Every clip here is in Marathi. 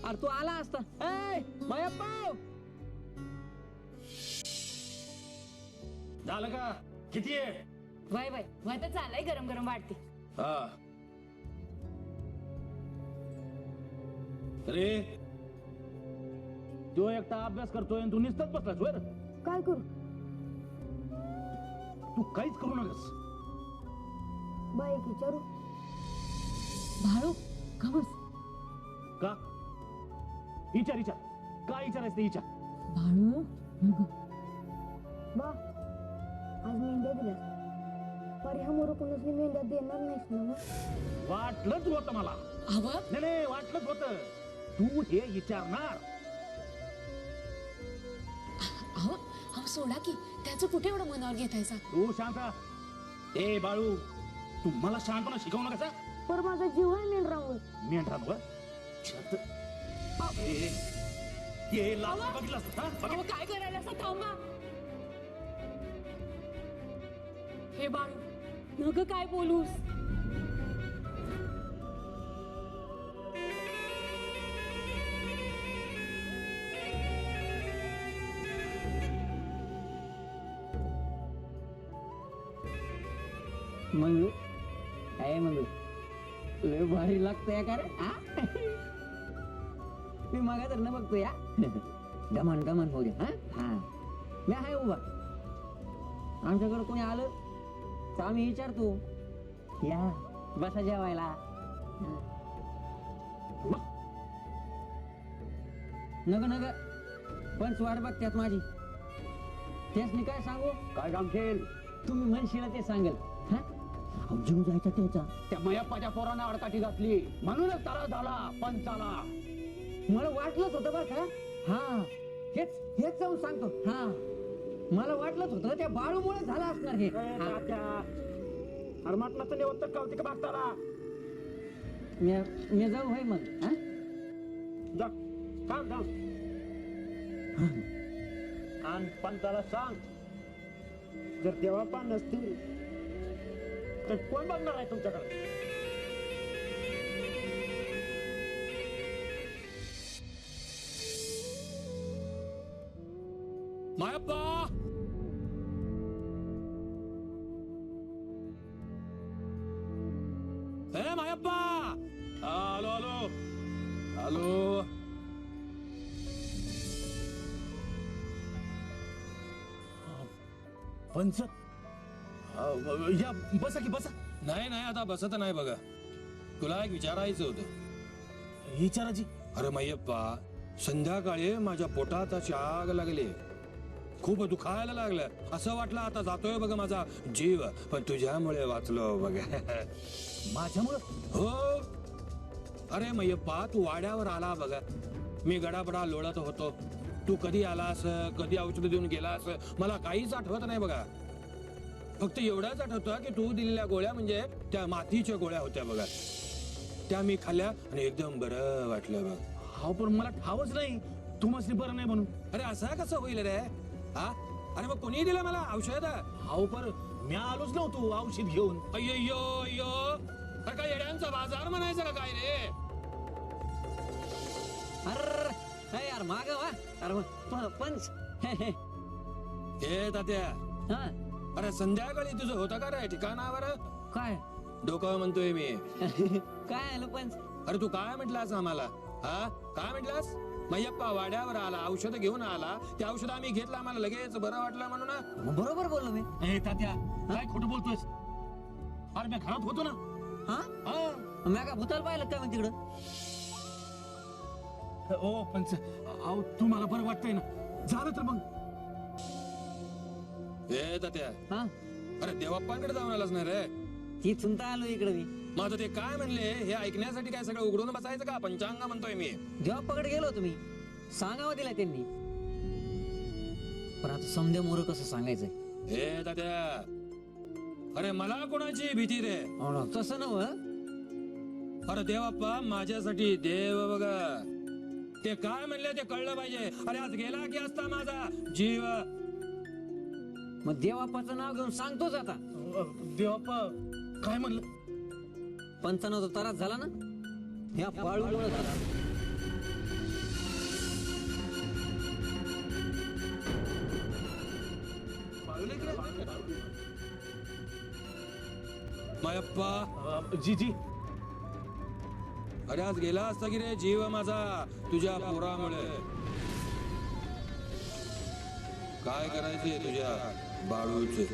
अरे तू आला असता. ए मयप्पा, झालं का? किती आहे? वय वय वय तर चालय, गरम गरम वाटते. हा रे, तो एकटा अभ्यास करतोय आणि तू नुसताच बसलास वर. काय करू? तू काहीच करू नकस. बाई विचारू. भाळू का बस? का? विचार विचार, काय विचारायचं ते विचार. भाळू बा, आज मेंढ्या दिल्यास, पर ह्या मोरकुनच मेंढ्या देणार नाहीस ना? वाटलंच होतं मला. नाही नाही, वाटलंच होतं तू हे विचारणार. अहो सोडा की, त्याचं कुठे एवढं मनावर घेतायचा? तू शांत. ए बाळू, तू मला शांतपणा शिकवू नका. पर माझा जीव आहे मेंढरावर. मेंढरांवर ये लाज बघितलास ना? अहो काय करायला असं? थांबा. हे बाळू, नग काय बोलूस? मंगू, आहे मंगू, लय भारी लागतंय का रे? मी मागा तर न बघतो या. गमन गमन होऊ दे. हा मी आहे उभा. आमच्याकडे कोणी आलं तर आम्ही विचारतो, या बसा जेवायला. नग नग पण वाट बघत्यात माझी. त्यासनी काय सांगू? काय काम केल? तुम्ही म्हणशील ते सांगेल. जीव जायचा त्याचा. त्या मयप्पाच्या पोराने अडकाठी घातली म्हणूनच त्याला झाला पंचाला. मला वाटलंच होतं बरं का. हा हेच हेच जाऊन सांगतो. हा मला वाटलंच होतं त्या बाळूमुळे झालं असणार हे. हरमाटणाचं निवत्त कौतिक मागताना मी जाऊ होय मग. जा सांग जा. आणि पंचाला सांग, जर देवापा नसतील तर कोण बघणार आहे तुमच्याकडे? मायप्पा, ए मायप्पा, आलो आलो आलो. पंच, या बसा की बसा. नाही नाही, आता बसत नाही बघा. तुला एक विचारायचं होतं. विचाराची. अरे मय्यप्पा, संध्याकाळी माझ्या पोटात अशी आग लागली, खूप दुखायला लागलं. असं वाटलं आता जातोय बघा माझा जीव, पण तुझ्यामुळे वाचलो बघा. माझ्यामुळं? हो. अरे मय्यप्पा, तू वाड्यावर आला बघा. मी गडाबडा लोळत होतो. तू कधी आलास, कधी औषध देऊन गेलास, मला काहीच आठवत नाही बघा. फक्त एवढंच आठवतं की तू दिलेल्या गोळ्या म्हणजे त्या मातीच्या गोळ्या होत्या बघा. त्या मी खाल्ल्या आणि एकदम बरं वाटलं बघ. हा पण मला ठावच नाही तू मस्त बरं नाही म्हणून. अरे असं कसं होईल रे? हा, अरे मग कोणी दिलं मला औषध? हाव पर मी आलोच नव्हतो औषध घेऊन. अय्यो अय्यो, अरे काय येड्यांचा बाजार म्हणायचं का काय रे? अरे यार माग वा. अरे पंच. हे तात्या, हा अरे संध्याकाळी तुझं होतं का रे ठिकाणावर? काय डोकं म्हणतोय मी. काय आलं पंच? अरे तू काय म्हटलास आम्हाला? हा काय म्हटलास? मय्यप्पा वाड्यावर आला, औषध घेऊन आला, ते औषध आम्ही घेतलं, आम्हाला लगेच बरं वाटलं म्हणून ना. बरोबर बोललो मी. ए तात्या, काय खोटं बोलतोयस? अरे मी घरात होतो ना. हा हा. मी का भूताला पाहिलं काय मग तिकडं? ओ पंच, अहो तुम्हाला बरं वाटतंय ना? झालं तर मग. हे तात्या, हा अरे देवाप्पांकडे जाऊन आलास नाही रे? ती चुनता आलो इकडे मी. माझं ते काय म्हणले हे ऐकण्यासाठी काय सगळं उघडून बसायचं का? पंचांग म्हणतोय मी. जेव्हा पकड गेलो तुम्ही सांगावं दिला त्यांनी, पण आता समजा मोर कसं सांगायचंय? हे तात्या, अरे मला कोणाची भीती रे? तसं नव. अरे देवाप्पा माझ्यासाठी देव बघा. ते काय म्हणले ते कळलं पाहिजे. अरे आज गेला की असता माझा जीव. मग देवापाचं नाव घेऊन सांगतोच आता. देवाप्पा काय म्हणलं? पंचांना तो त्रास झाला ना, ह्या बाळूमुळे झाला. मायप्पा जी जी. अरे आज गेला असता की रे जीव माझा तुझ्या पोरामुळे. काय करायचे तुझ्या बाळूचे.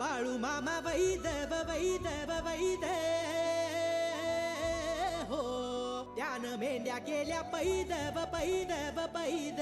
बाळू मामा वैदव वैदव वैद हो त्यानं मेंढ्या केल्या पैदव पैदव पैद